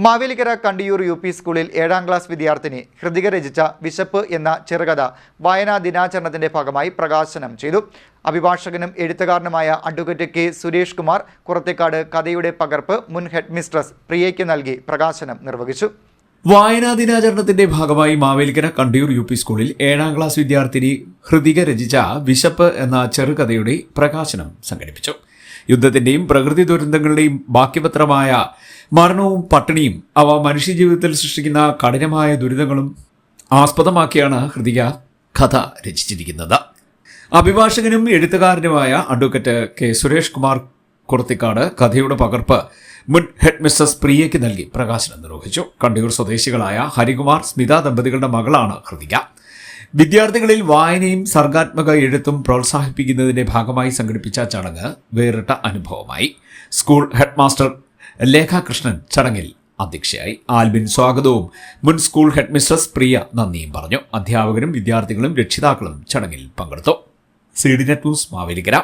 Mavelikkara Kandiyoor UP. സ്കൂളിൽ 7ാം class വിദ്യാർത്ഥിനി ഹൃതിക രചിച്ച വിശപ്പ് എന്ന ചെറുകഥ വായനാ ദിനാചരണത്തിന്റെ ഭാഗമായി പ്രകാശനം ചെയ്തു. അഭിഭാഷകനും എഴുത്തുകാരനുമായ അഡ്വക്കേറ്റ് കെ. സുരേഷ് കുമാർ കുറത്തേക്കാട് കഥയുടെ പകർപ്പ് മുൻ ഹെഡ് മിസ്ട്രസ് പ്രിയയ്ക്ക് നൽകി പ്രകാശനം നിർവഹിച്ചു. വായനാ ദിനാചരണത്തിന്റെ ഭാഗമായി മാവേലിക്കര കണ്ടിയൂർ യു.പി. സ്കൂളിൽ 7ാം ക്ലാസ് വിദ്യാർത്ഥിനി ഹൃതിക രചിച്ച വിശപ്പ് എന്ന ചെറുകഥയുടെ പ്രകാശനം സംഘടിപ്പിച്ചു. യുദ്ധത്തിന്റെയും പ്രകൃതി ദുരന്തങ്ങളുടെയും ബാക്കിപത്രമായ മരണവും പട്ടിണിയും അവ മനുഷ്യജീവിതത്തിൽ സൃഷ്ടിക്കുന്ന കഠിനമായ ദുരിതങ്ങളും ആസ്പദമാക്കിയാണ് ഹൃതിക കഥ രചിച്ചിരിക്കുന്നത്. അഭിഭാഷകനും എഴുത്തുകാരനുമായ അഡ്വക്കേറ്റ് കെ. സുരേഷ് കുമാർ കുറത്തിക്കാട് കഥയുടെ പകർപ്പ് മുൻ ഹെഡ് മിസ്ട്രസ് പ്രിയയ്ക്ക് നൽകി പ്രകാശനം നിർവഹിച്ചു. കണ്ടിയൂർ സ്വദേശികളായ ഹരികുമാർ, സ്മിത ദമ്പതികളുടെ മകളാണ് ഹൃതിക. വിദ്യാർത്ഥികളിൽ വായനയും സർഗാത്മക എഴുത്തും പ്രോത്സാഹിപ്പിക്കുന്നതിന്റെ ഭാഗമായി സംഘടിപ്പിച്ച ചടങ്ങ് വേറിട്ട അനുഭവമായി. School head master Lekha Krishnan ചടങ്ങിൽ അധ്യക്ഷയായി. ആൽബിൻ സ്വാഗതവും മുൻ സ്കൂൾ ഹെഡ് മിസ്ട്രസ് പ്രിയ നന്ദിയും പറഞ്ഞു. അധ്യാപകരും വിദ്യാർത്ഥികളും രക്ഷിതാക്കളും ചടങ്ങിൽ പങ്കെടുത്തു. CDNet news Mavelikkara.